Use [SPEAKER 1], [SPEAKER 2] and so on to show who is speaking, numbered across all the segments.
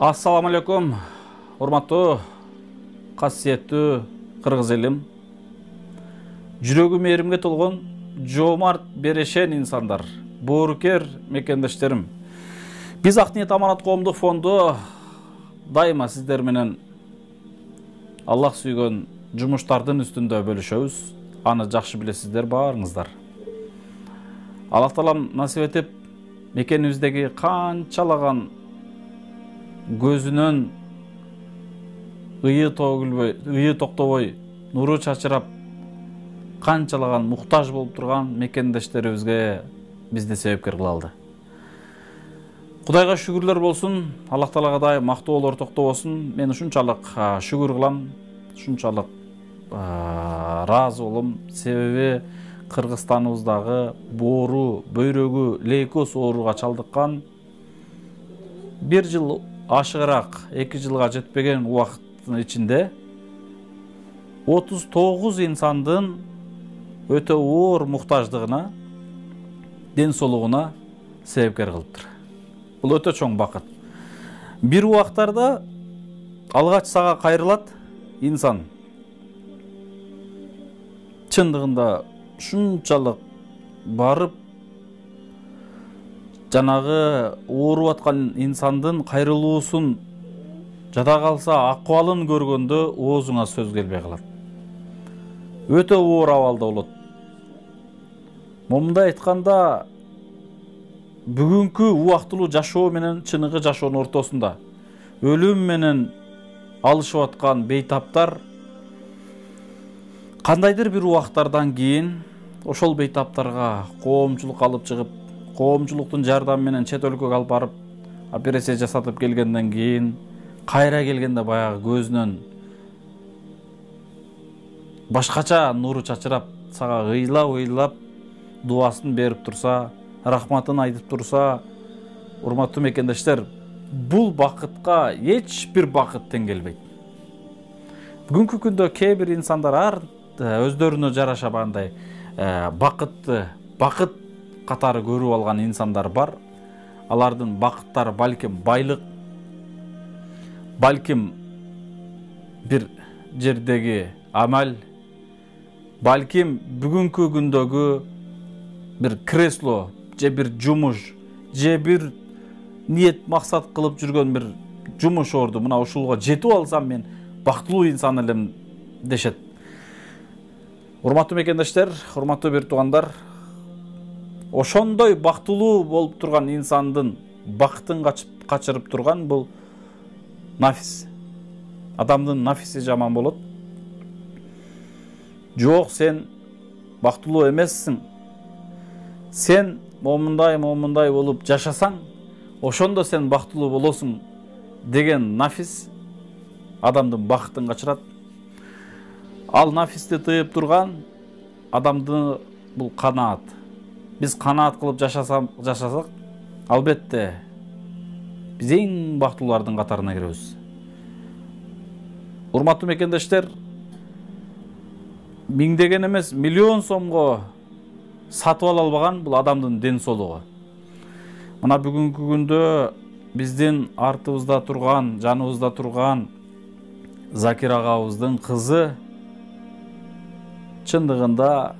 [SPEAKER 1] Assalamu алейкум, урматтуу, касиеттүү кыргыз элим. Жүрөгү мээримге толгон, жоомарт берешен инсандар, боорукер мекендештерим. Биз Ак ниет аманат коомдук фонду дайыма сиздер менен Аллах сүйгөн жумуштардын үстүндө бөлүшөбүз. Аны жакшы билесиздер баарыңыздар. Аллах таалам насип этип, мекенибиздеги канчалаган көзүнөн ые токтобой, нуру чачырап, канчалаган муктаж болуп турган мекендештерибизге бизди себепкер кыла алды. Кудайга шүгүрлөр болсун, Аллах таалага дайым мактоолор токтобосун. Мен ушунчалык шүгүр кылам, ушунчалык ыраазы болом. Себеби Кыргызстаныбыздагы боору, бөйрөгү, лейкоз ооруга чалдыккан, 1 жыл ашыгыраак 2 жылга жетпеген убакыттын ичинде 39 инсандын өтө оор муктаждыгына, ден соолугуна себепкер кылыптыр. Бул өтө чоң бакыт. Бир убактарда алгач сага кайрылат инсан. Чындыгында шунчалык барып, жанагы ооруп аткан инсандын кайрылуусун жада калса акыбалын көргөндө оозуңа сөз келбей калат. Өтө оор абалда болот. Момундай айтканда, бүгүнкү убактылуу жашоо менен чыныгы жашоонун ортосунда өлүм менен алышып аткан бейтаптар кандайдыр бир убактардан кийин ошол бейтаптарга коомчулук алып чыгып, коомчулуктун жардамы менен чет өлкөгө алып барып операция жасатып келгенден кийин кайра келгенде баягы көзүнөн башкача нуру чачырап, сага ыйлап дубасын берип турса, рахматын айтып турса, урматтуу мекендештер, бул бакытка эч бир бакыт тең келбейт. Бүгүнкү күндө кээ бир инсандар өздөрүнө жараша бандай бакыт катары көрүп алган инсандар бар. Алардын бакыттары балким байлык, балким бир жердеги амал, балким бүгүнкү күндөгү бир кресло, же бир жумуш, же бир ниет максат кылып жүргөн бир жумуш орду. Мына ушулга жетип алсам мен бактылуу инсан элем дешет. Урматтуу мекендештер, урматтуу бир туугандар, ошондой бактылуу болуп турган инсандын бакытын качырып турган бул нафис. Адамдын нафиси жаман болот. Жок, сен бактылуу эмессиң. Сен момундай болуп жашасаң, ошондо сен бактылуу болосуң деген нафис адамдын бакытын качырат. Ал нафисти тыйып турган адамды бул канаат. Биз канаат кылып жашасак, албетте биз эң бактылуулардын катарына киребиз. Урматтуу мекендештер, миңдеген эмес, миллион сомго сатып ала албаган бул адамдын ден соолугу. Мына бүгүнкү күндө биздин артыбызда турган, жаныбызда турган Закир агабыздын кызы чындыгында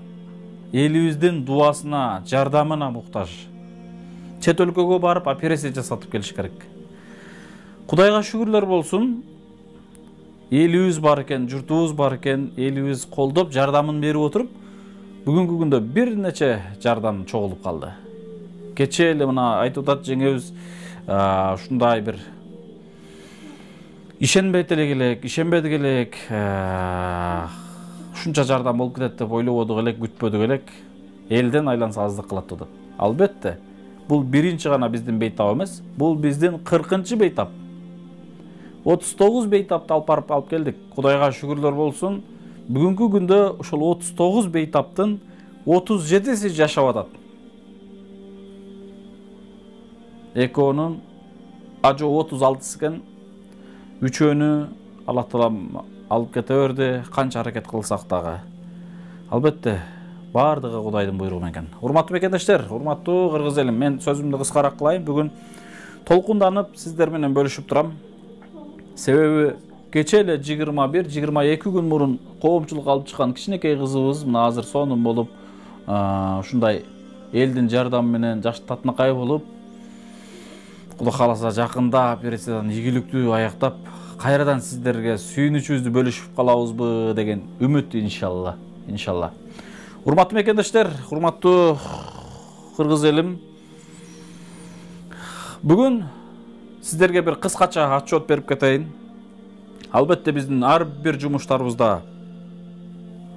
[SPEAKER 1] элибиздин дуасына, жардамына муктаж. Чет өлкөгө барып операция жасатып келиш керек. Кудайга шүгүрлөр болсун, элибиз бар экен, журтубуз бар экен, элибиз колдоп, жардамын берип отуруп, бүгүнкү күндө бир нече жардам чогулуп калды. Кече эле мына айтып атат жеңебиз, ушундай бир ишенбейт элек, ушунча жардам болуп кетет деп ойлободук элек, күтпөдүк элек, элден айланса аздык кылат деп. Албетте, бул биринчи гана биздин бейтап эмес, бул биздин 40-чы бейтап. 39 бейтапты алып келдик. Кудайга шүгүрлөр болсун, бүгүнкү күндө ошол 39 бейтаптын 37си жашап атат. Экөөнүн ажо 36 экен, үчөөнү Аллах Таала алып кете берди, канча аракет кылсак дагы. Албетте, бардыгы Кудайдын буйругу менен. Урматтуу мекендештер, урматтуу кыргыз элим, мен сөзүмдү кыскараак кылайын. Бүгүн толкунданып сиздер менен бөлүшүп турам. Себеби кече эле 21-22 күн мурун коомчулук алып чыккан кичинекей кызыбыз мына азыр сонун болуп, ушундай элдин жардамы менен жакшы татынакай болуп, Кудай кааласа жакында операциядан ийгиликтүү аяктап, кайрадан сиздерге сүйүнүчүбүздү бөлүшүп калабызбы деген үмүт, иншалла. Урматтуу мекендештер, урматтуу кыргыз элим, бүгүн сиздерге бир кыскача отчет берип кетейин. Албетте биздин ар бир жумуштарыбызда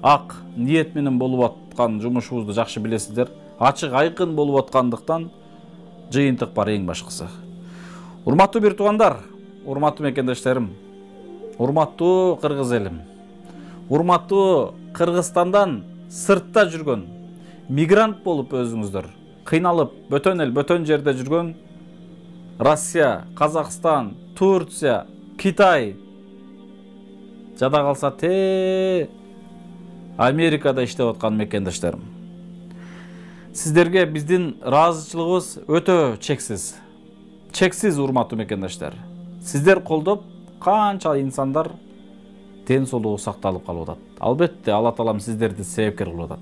[SPEAKER 1] ак ниет менен болуп аткан жумушубузду жакшы билесиздер. Ачык айкын болуп аткандыктан жыйынтык бар эң башкысы. Урматтуу бир туугандар, урматтуу мекендештерим, урматтуу кыргыз элим, урматтуу Кыргызстандан сыртта жүргөн, мигрант болуп өзүңүздөр, кыйналып, бөтөн жерде жүргөн Россия, Казакстан, Турция, Китай, жада калса Америкада иштеп аткан мекендештерим. Сиздерге биздин ыраазычылыгыбыз өтө чексиз. Чексиз, урматтуу мекендештер. Сиздер колдоп, канча инсандар ден соолугу сакталып калып атат. Албетте, Алла Таалам сиздерди себепкер кылып атат.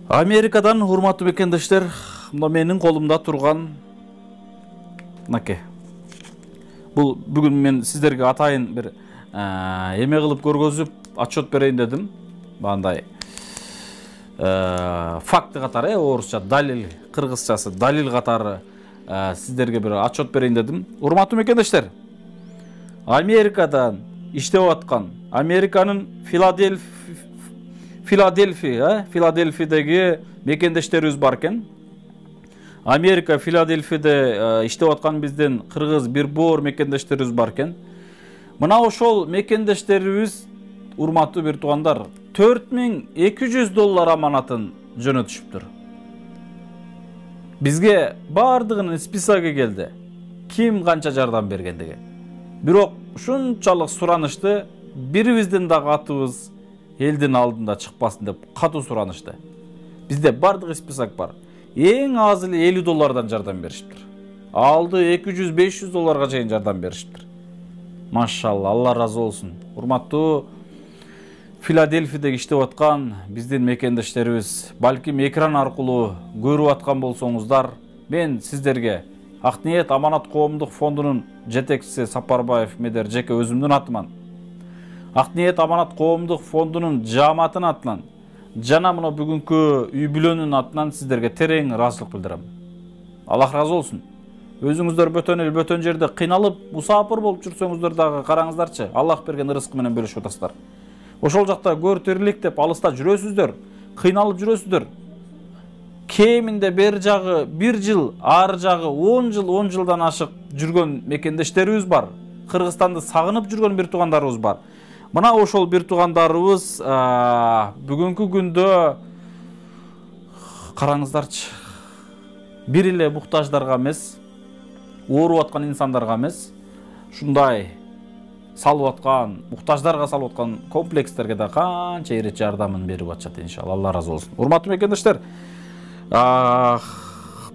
[SPEAKER 1] Америкадан, урматтуу мекендештер, мына менин колумда турган мынакей. Бул бүгүн мен сиздерге атайын бир эме кылып көргөзүп отчет берейин дедим. Бандай факты катары, орусча далил, кыргызчасы далил катары сиздерге бир отчет берейин дедим. Урматтуу мекендештер, Америкадан иштеп аткан, Американын Филадельфиядеги мекендештерибиз бар экен. Америка, Филадельфияда иштеп аткан биздин кыргыз бир боор мекендештерибиз бар экен. Мына ошол мекендештерибиз, урматтуу бир туугандар, $4200 аманатын жөнөтүшүптүр. Бизге бардыгынын списоги келди. Ким канча жардам бергендиги. Бирок ушунчалык суранышты, бирибиздин дагы атыбыз элдин алдында чыкпасын деп катуу суранышты. Бизде бардыгы список бар. Эң аз эле $50 жардам беришиптир. Алды $200-500 чейин жардам беришиптир. Машалла, Алла разы болсун. Урматтуу Филадельфияда иштеп аткан биздин мекендештерибиз, балким экран аркылуу көрүп аткан болсоңуздар, мен сиздерге Ак ниет аманат коомдук фондунун жетекчиси Сапарбаев Медер жеке өзүмдүн атыман, Ак ниет аманат коомдук фондунун жааматынын атынан, жана мына бүгүнкү үй бүлөнүн атынан сиздерге терең ыраазычылык билдирем. Аллах разы болсун. Өзүңүздөр бөтөн жерде кыйналып, мусапыр болуп жүрсөңүздөр дагы караңыздарчы, Аллах берген ырыскы менен бөлүшүп атасыздар. Ошол жакта көр тирилик деп алыста жүрөсүздөр, кыйналып жүрөсүздөр. Кеминде бер жагы 1 жыл, ар жагы 10 жылдан ашык жүргөн мекендештерибиз бар. Кыргызстанды сагынып жүргөн бир туугандарыбыз бар. Мына ошол бир туугандарыбыз бүгүнкү күндө караңыздарчы, бир эле муктаждарга эмес, ооруп аткан инсандарга эмес, ушундай салып аткан, муктаждарга салып аткан комплекстерге да канча ири жардамын берип атышат иншалла. Алла разы болсун. Урматтуу мекендештер,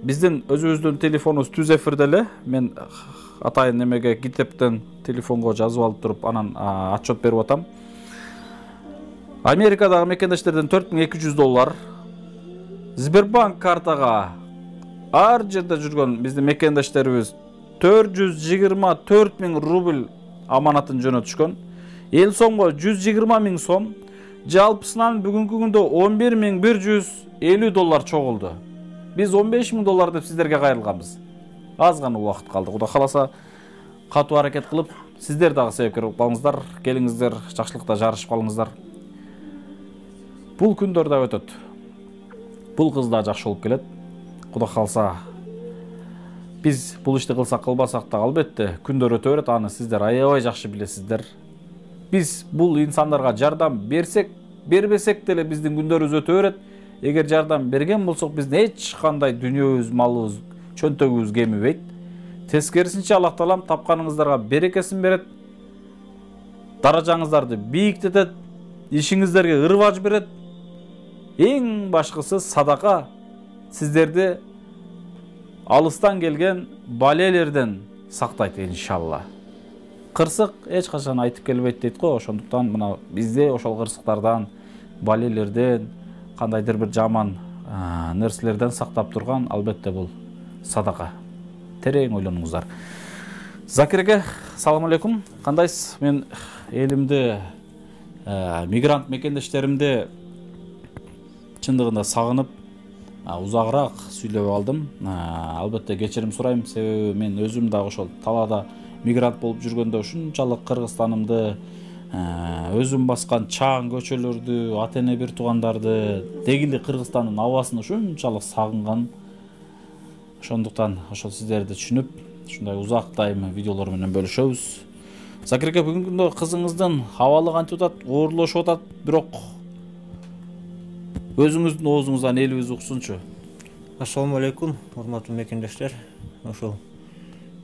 [SPEAKER 1] биздин өзүбүздүн телефонубуз түз эфирде эле. Мен атайын немеге китептен телефонго жазып алып туруп, анан отчет берип атам. Америкадагы мекендештерден $4200, Сбербанк картага ар жерде жүргөн биздин мекендештерибиз 424 000 рубль аманатын жөнөтүшкөн. Эл сомго 120 000 сом, жалпысынан бүгүнкү күндө $11,150 чогулду. Биз $15,000 деп сиздерге кайрылганбыз. Аз гана убакыт калды. Кудай кааласа катуу аракет кылып, сиздер дагы себепкер болуп калыңыздар, келиңиздер, жакшылыкта жарышып калыңыздар. Бул күндөр да өтөт. Бул кыз да жакшы болуп келет. Кудай кааласа биз бул ишти кылсак кылбасак да албетте күндөр өтө берет. Аны сиздер аябай жакшы билесиздер. Биз бул инсандарга жардам берсек, бербесек деле биздин күндөрүбүз өтө берет. Эгер жардам берген болсок, биздин эч кандай дүнүйөбүз, малыбыз, чөнтөгүбүз кемибейт. Тескерисинче Аллах Таалам тапканыңыздарга берекесин берет. Даражаңыздарды бийиктетет, ишиңиздерге ырбаж берет. Эң башкысы садака сиздерди алыстан келген балелерден сактайт иншалла. Кырсык эч качан айтып келбейт дейт го. Ошондуктан мына бизде ошол кырсыктардан, балелерден, кандайдыр бир жаман нерселерден сактап турган албетте бул садака. Терең ойлонуңуздар. Закир эке, салам алейкум. Кандайсыз? Мен элимди, мигрант мекендештеримди чындыгында сагынып, узагыраак сүйлөп алдым. Албетте кечирим сурайм, себеби мен өзүм дагы ошол талаада мигрант болуп жүргөндө ушунчалык Кыргызстанымды, өзүм баскан чаң көчөлөрдү, ата-эне бир туугандарды, дегиле Кыргызстандын абасын ушунчалык сагынган. Ошондуктан ошол сиздерди түшүнүп, ушундай узак дайым видеолор менен бөлүшөбүз. Закир эке, бүгүнкү күндө кызыңыздын абалы кантип атат? Оорлошуп атат, бирок өзүңүздүн оозуңуздан элибиз уксунчу.
[SPEAKER 2] Ассаламу алейкум, урматтуу мекендештер. Ошол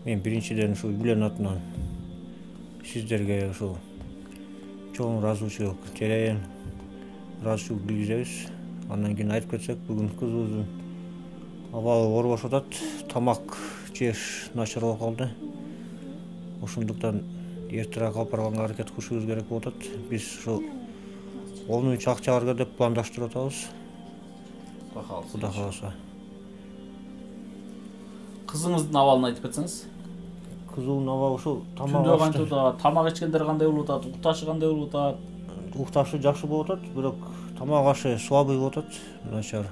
[SPEAKER 2] мен биринчиден ушул Гүлен атынан сиздерге ушул чоң ыраазычылык терең ыраазычылык билгизебиз. Андан кийин айтып кетсек, бүгүн кызыбыздын абалы оорубашып атат, тамак жеш начар болуп калды. Ошондуктан эртерээк алып барганга аракет кылышыбыз керек болуп атат. Биз ушул 10 чакчагарга деп пландаштырып атабыз. Кудай кааласа.
[SPEAKER 1] Кызыңыздын абалын айтып кетсеңиз.
[SPEAKER 2] Кызымдын абалы ушул
[SPEAKER 1] Түндө кантип атат? Тамак ичкендер кандай болуп атат? Укташы кандай болуп атат?
[SPEAKER 2] Укташы жакшы болуп атат, бирок тамак ашы слабый болуп атат, начар.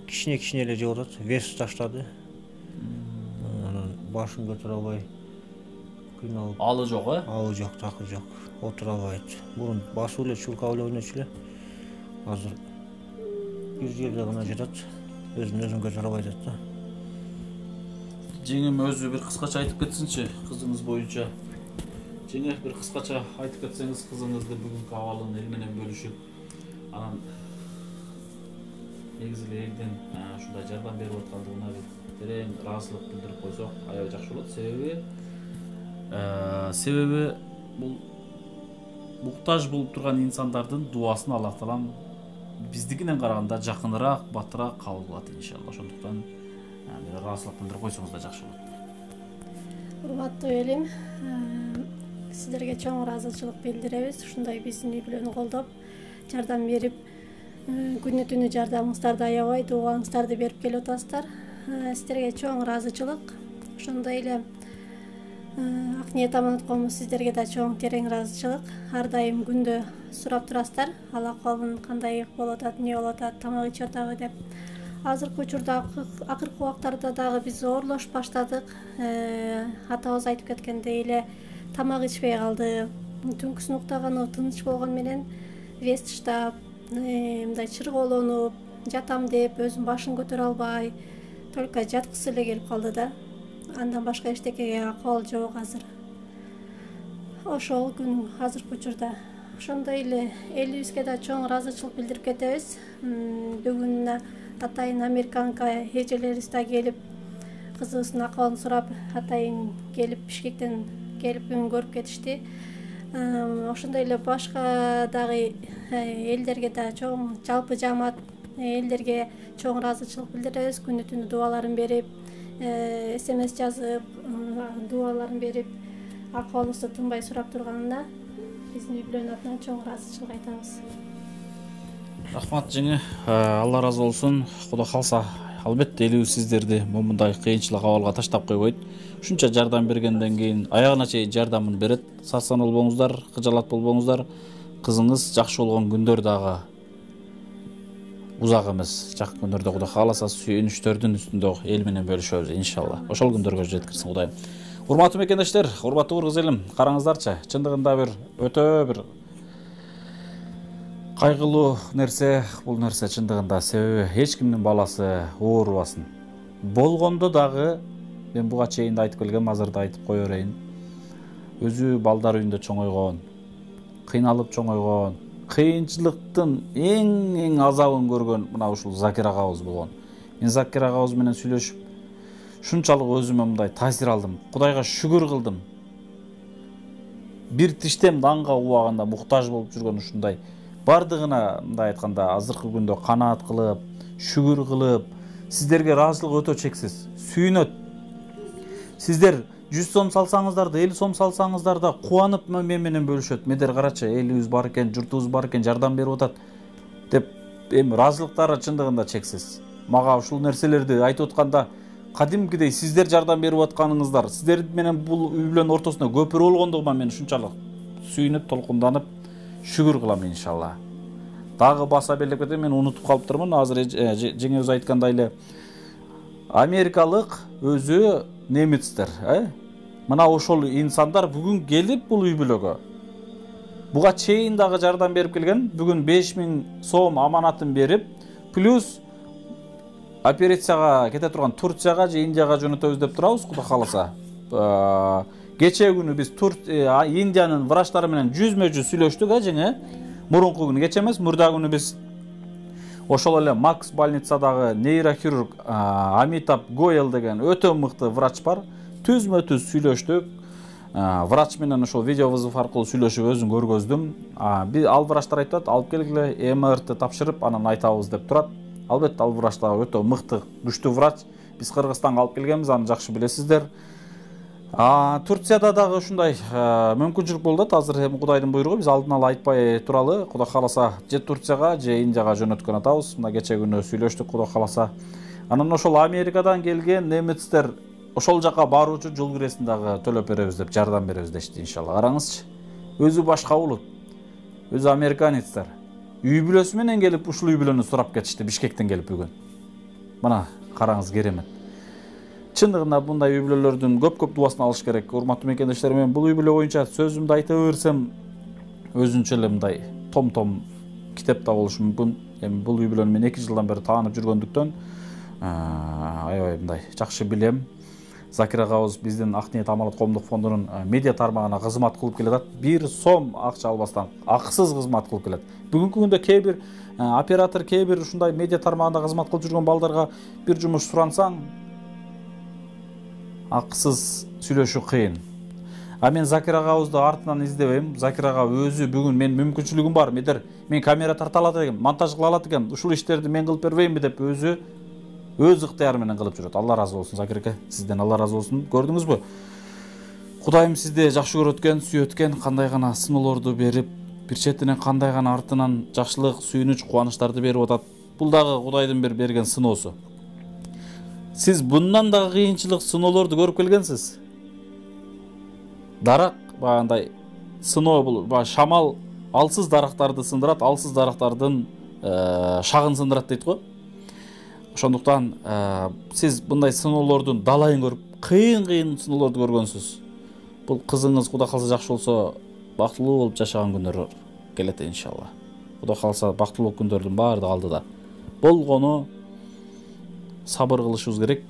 [SPEAKER 2] Кичине эле жеп атат, вес таштады. Анан башын көтөрө албай кыйналып.
[SPEAKER 1] Алы жок,
[SPEAKER 2] Алы жок, такы жок. Отура албайт. Мурун басып эле чуркап эле ойночу эле. Азыр бир жерде гана жатат. Өзүн көтөрө албай атат да.
[SPEAKER 1] Жеңим өзү бир кыскача айтып кетсинчи кызыңыз боюнча. Жеңе бир кыскача айтып кетсеңиз кызыңызды бүгүнкү абалын эл менен бөлүшүп, анан негизи эле элдин ушундай жардам берип аткандыгына бир терең ыраазычылык билдирип койсок аябай жакшы болот. Себеби бул муктаж болуп турган инсандардын дубасын Аллах Таалам биздикинен караганда жакыныраак, батыраак кабыл кылат иншалла. Ошондуктан ыраазычылык билдирип койсоңуз да жакшы болот.
[SPEAKER 3] Урматтуу элим, сиздерге чоң ыраазычылык билдиребиз. Ушундай биздин үй-бүлөнү колдоп, жардам берип, күнү түнү жардамыңыздарды аябай, дуаңыздарды берип келип атасыздар. Сиздерге чоң ыраазычылык. Ошондой эле Ак ниет аманат коомубуз сиздерге да чоң терең ыраазычылык. Ар дайым күндө сурап турасыздар. Ала колун кандай болуп атат, эмне болуп атат, тамак ичип атабы деп. Азыркы учурда акыркы убактарда дагы биз оорлошуп баштадык. Атабыз айтып кеткендей эле тамак ичпей калды. Түнкүсүн уктаганы тыныч болгон менен вес таштап, мындай чырголонуп, жатам деп өзүнүн башын көтөрө албай, только жаткысы эле келип калды да. Андан башка эчтекеге акыбал жок азыр. Ошол күн азыркы учурда ошондой эле элибизге да чоң ыраазычылык билдирип кетебиз. Бүгүн атайын американка эжелерибиз да келип, кызыбыздын акыбалын сурап, атайын келип Бишкектен келип бүгүн көрүп кетишти. Ошондой эле башка дагы элдерге да чоң, жалпы жамаат элдерге чоң ыраазычылык билдиребиз. Күнү түнү дуаларын берип, СМС жазып, дуаларын берип, акыбалыбызды тынбай сурап турганына биздин үй-бүлөнүн атынан чоң ыраазычылык айтабыз.
[SPEAKER 1] Рахмат жеңе, Алла разы болсун. Кудай калса, албетте элибиз сиздерди момундай кыйынчылык абалга таштап койбойт. Ушунча жардам бергенден кийин аягына чейин жардамын берет. Сарсан болбоңуздар, кыжалат болбоңуздар. Кызыңыз жакшы болгон күндөр дагы узак эмес. Жакшы күндөрдө Кудай кааласа сүйүнүчтөрдүн үстүндө эл менен бөлүшөбүз иншалла. Ошол күндөргө жеткирсин Кудайым. Урматтуу мекендештер, урматтуу кыргыз элим, караңыздарчы, чындыгында бир өтө бир кайгылуу нерсе, бул нерсе чындыгында себеби эч кимдин баласы оорубасын. Болгондо дагы мен буга чейин да айтып келгем, азыр да айтып кое берейин. Өзү балдар үйүндө чоңойгон, кыйналып чоңойгон, кыйынчылыктын эң азабын көргөн мына ушул Закир агабыз болгон. Мен Закир агабыз менен сүйлөшүп, шунчалык өзүмө мындай таасир алдым. Кудайга шүгүр кылдым. Бир тиштем данга убагында муктаж болуп жүргөн ушундай бардыгына мындай айтканда азыркы күндө канаат кылып, шүгүр кылып, сиздерге ыраазычылык өтө чексиз. Сүйүнөт. Сиздер 100 сом салсаңыздар да, 50 сом салсаңыздар да кубанып мен менен бөлүшөт. Медер карачы, элибиз бар экен, журтубуз бар экен, жардам берип атат деп эми ыраазычылыктары чындыгында чексиз. Мага ушул нерселерди айтып атканда кадимкидей сиздер жардам берип атканыңыздар, сиздер менен бул үй-бүлөнүн ортосунда көпүрө болгондугума мен ушунчалык сүйүнүп, толкунданып шүгүр кылам иншалла. Дагы баса белдеп кетем, мен унутуп калыптырмын. Азыр жеңебиз айткандай эле америкалык өзү немецтер, мына ошол инсандар бүгүн келип бул үй-бүлөгө буга чейин дагы жардам берип келген. Бүгүн 5000 сом аманатын берип, плюс операцияга кете турган Турцияга же Индияга жөнөтөбүз деп турабыз, Кудай кааласа. Кече күнү биз Индиянын врачтары менен жүзмө-жүз сүйлөштүк, жеңе. Мурунку күнү, кече эмес, мурда күнү биз ошол эле Макс больницадагы нейрохирург Амитап Гойл деген өтө мыкты врач бар. Түзмө-түз сүйлөштүк. Врач менен ошол видео вызов аркылуу сүйлөшүп өзүн көргөздүм. Ал врачтар айтат, алып келгиле, МРТ тапшырып, анан айтабыз деп турат. Албетте ал врач дагы өтө мыкты, күчтүү врач. Биз Кыргызстанга алып келгенбиз, аны жакшы билесиздер. Турцияда дагы ушундай мүмкүнчүлүк болду. Азыр эми Кудайдын буйругу, биз алдын ала айтпай туралы, Кудай кааласа же Турцияга же Индияга жөнөткөн атабыз. Мына кече күнү сүйлөштүк, Кудай кааласа. Анан ошол Америкадан келген немецтер ошол жака баруучу жол киресин дагы төлөп беребиз деп, жардам беребиз дешти иншалла. Караңызчы. Өзү башка улут. Өзү американецтер. Үй-бүлөсү менен келип ушул үй-бүлөнү сурап кетишти, Бишкектен келип бүгүн. Мына караңыз, керемет. Чындыгында мындай үй-бүлөлөрдүн көп дубасын алыш керек. Урматтуу мекендештер, мен бул үй-бүлө боюнча сөзүмдү айта берсем, өзүнчө эле мындай том китеп да болушу мүмкүн. Эми бул үй-бүлөнү мен 2 жылдан бери таанып жүргөндүктөн аябай мындай жакшы билем. Закир агабыз биздин Ак ниет Аманат коомдук фондунун медиа тармагына кызмат кылып келет. 1 сом акча албастан акысыз кызмат кылып келет. Бүгүнкү күндө кээ бир оператор, кээ бир ушундай медиа тармагында кызмат кылып жүргөн балдарга бир жумуш сурансаң, акысыз сүйлөшүү кыйын. Мен Закир агабызды артынан издебейм. Закир ага өзү бүгүн мен мүмкүнчүлүгүм бар, мен камера тарта алат экем, монтаж кыла алат экем, ушул иштерди мен кылып бербеймби деп өзү өз ыктыяры менен кылып жүрөт. Алла разы болсун Закир аке, сизден Алла разы болсун. Көрдүңүзбү? Кудайым сизди жакшы көрөткен, сүйөткен, кандай гана сыноолорду берип, бир четинен кандай гана артынан жакшылык, сүйүнүч, кубанычтарды берип атат. Бул дагы Кудайдын бир берген сыноосу. Сиз bundan да кыйынчылык, сыноолорду көрүп келгенсиз. Дарак багандай сыноо бул, шамал алсыз дарактарды сындырат, алсыз дарактардын шагын сындырат дейт го. Ошондуктан сиз мындай сыноолордун далайын көрүп, кыйын сыноолорду көргөнсүз. Бул кызыңыз Кудай калса жакшы болсо, бактылуу болуп жашаган күндөр келет иншалла. Кудай калса бактылуу күндөрдүн баары да алдыда. Болгону сабыр кылышыбыз керек.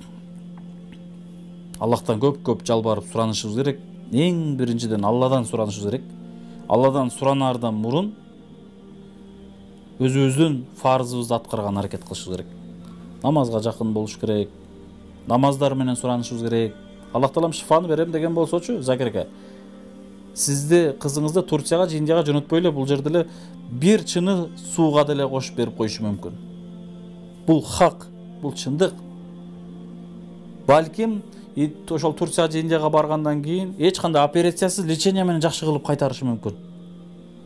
[SPEAKER 1] Аллахтан көп жалбарып суранышыбыз керек. Эң биринчиден Алладан суранышыбыз керек. Алладан суранаардан мурун өзүбүздүн фарзыбызды аткарган аракет кылышыбыз керек. Намазга жакын болуш керек. Намаздар менен суранышыбыз керек. Аллах таалам шифаны берем деген болсочу, Закир ака, сизди кызыңызды Турцияга, Индияга жөнөтпөй эле бул жерде эле бир чыны сууга деле кошуп берип коюшу мүмкүн. Бул хак, бул чындык. Балким ошол Турцияга, Индияга баргандан кийин эч кандай операциясыз лечение менен жакшы кылып кайтарышы мүмкүн.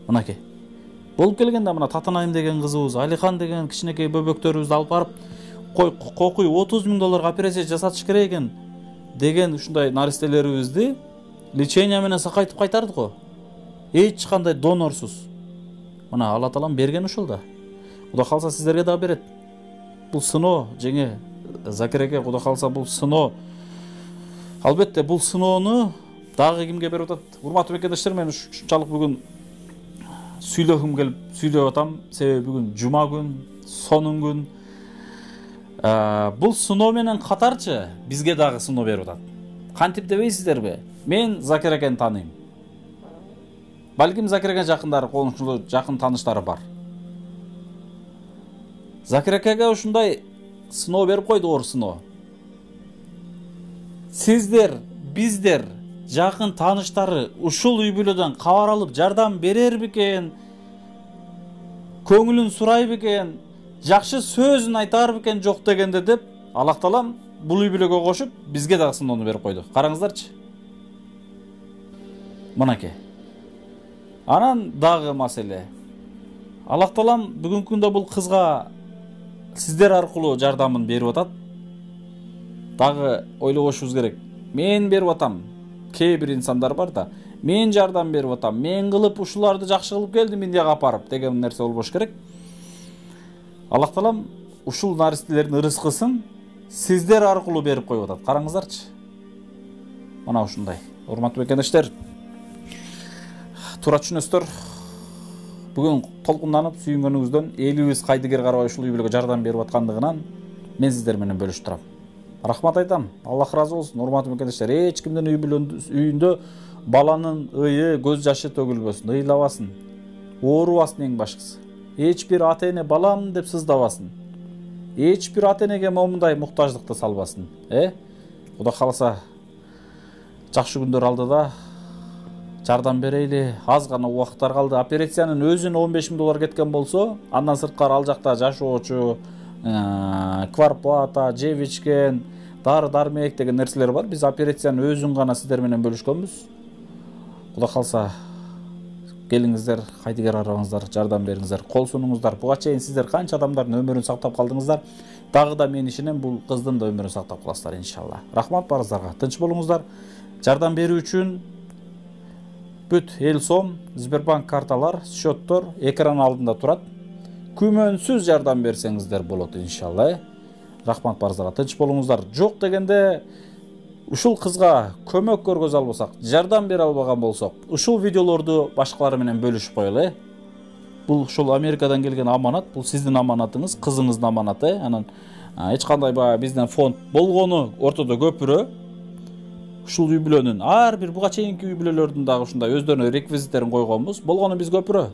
[SPEAKER 1] Мынакей. Болуп келгенде мына Татанайым деген кызыбыз, Алихан деген кичинекей бөбөктөрүбүздү алып барып, кокуй 30 000 долларга операция жасатыш керек экен деген ушундай наристелерибизди лечение менен сакайтып кайтардык го. Эч кандай донорсуз. Мына Алла таалам берген ушул да. Кудай калса сиздерге да берет. Бул сыноо, жеңе Закир ака, кудай калса бул сыноо. Албетте бул сыноону дагы кимге берип атат? Урматтуу мекендештер, мен ушунчалык бүгүн сүйлөгүм келип сүйлөп атам. Себеби бүгүн жума күн, сонун күн. Бул сыноо менен катарчы бизге дагы сыноо берип атат. Кантип дебейсиздерби? Мен Закир аканы тааныйм. Балким Закир ака жакындары, коңшулу, жакын тааныштары бар. Закир акага ушундай сыноо берип койду, оор сыноо. Сиздер, биздер, жакын тааныштары ушул үй бүлөдөн кабар алып жардам берер бекен, көңүлүн сурай бекен, жакшы сөзүн айтар бекен жок дегенде деп, Аллах таалам бул үй бүлөгө кошуп бизге дагы сыноону берип койду. Караңыздарчы. Мынакей. Анан дагы маселе. Аллах таалам бүгүнкү күндө бул кызга сиздер аркылуу жардамын берип атат. Дагы ойлогошубуз керек. Мен берип атам. Кээ бир инсандар бар да, мен жардам берип атам, мен кылып ушуларды жакшы кылып келдим Индияга апарып деген нерсе болбош керек. Аллах таалам ушул наристелердин ырыскысын сиздер аркылуу берип коюп атат. Караңыздарчы. Мына ушундай. Урматтуу мекендештер, туура түшүнөсүздөр. Бүгүн толкунданып сүйүнгөнүңүздөн, элибиз кайдыгер карабай ушул үй бүлөгө жардам берип аткандыгынан мен сиздер менен бөлүшүп турам. Рахмат айтам. Аллах разы болсун. Урматтуу мекендештер, эч кимдин үйүндө баланын ые, көз жашы төгүлбөсүн, ыйлабасын, оорубасын эң башкысы. Эч бир ата-эне балам деп сыздабасын. Эч бир ата-энеге момундай муктаждыкты салбасын. Кудай кааласа жакшы күндөр алдыда, жардам берейли. Аз гана убакыттар калды. Операциянын өзүнө 15 000 доллар кеткен болсо, андан сырткары ал жакта жашоочу, кварплата, жеп ичкен, дары-дармек деген нерселер бар. Биз операциянын өзүн гана сиздер менен бөлүшкөнбүз. Кудай калса келиңиздер, кайдыгер карабаңыздар, жардам бериңиздер, кол сунуңуздар. Буга чейин сиздер канча адамдардын өмүрүн сактап калдыңыздар. Дагы да мен ишенем, бул кыздын да өмүрүн сактап каласыздар иншалла. Рахмат барыңыздарга. Тынч болуңуздар. Жардам берүү үчүн бүт эл сом, Сбербанк карталар, счеттор экран алдында турат. Күмөнсүз жардам берсеңиздер болот иншалла. Рахмат барыңыздарга. Тынч болуңуздар. Жок дегенде ушул кызга көмөк көргөзө албасак, жардам бере албаган болсок, ушул видеолорду башкалар менен бөлүшүп коелу. Бул ушул Америкадан келген аманат, бул сиздин аманатыңыз, кызыңыздын аманаты. Анан эч кандай бизден фонд болгону ортодо көпүрө. Ушул үй бүлөнүн ар бир буга чейинки үй бүлөлөрдүн дагы ушундай өздөрүнүн реквизиттерин койгонбуз. Болгону биз көпүрө.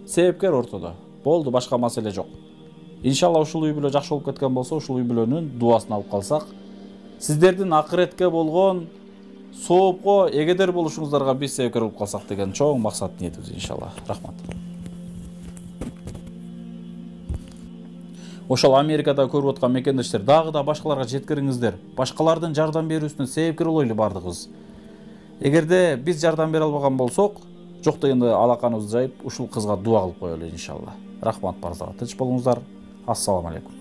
[SPEAKER 1] Себепкер ортодо. Болду, башка маселе жок. Иншалла ушул үй бүлө жакшы болуп кеткен болсо, ушул үй бүлөнүн дуасын алып калсак, сиздердин акыретке болгон соопко эгедер болушуңуздарга биз себепкер болуп калсак деген чоң максат ниетибиз иншалла. Рахмат. Ошол Америкада көрүп аткан мекендештер, дагы да башкаларга жеткириңиздер. Башкалардын жардам берүүсүнө себепкер болойлу бардыгыбыз. Эгерде биз жардам бере албаган болсок, жок дегенде алаканыбызды жайып, ушул кызга дуа кылып коелу иншалла. Рахмат барыңыздарга. Тынч болуңуздар. Ассаламу алейкум.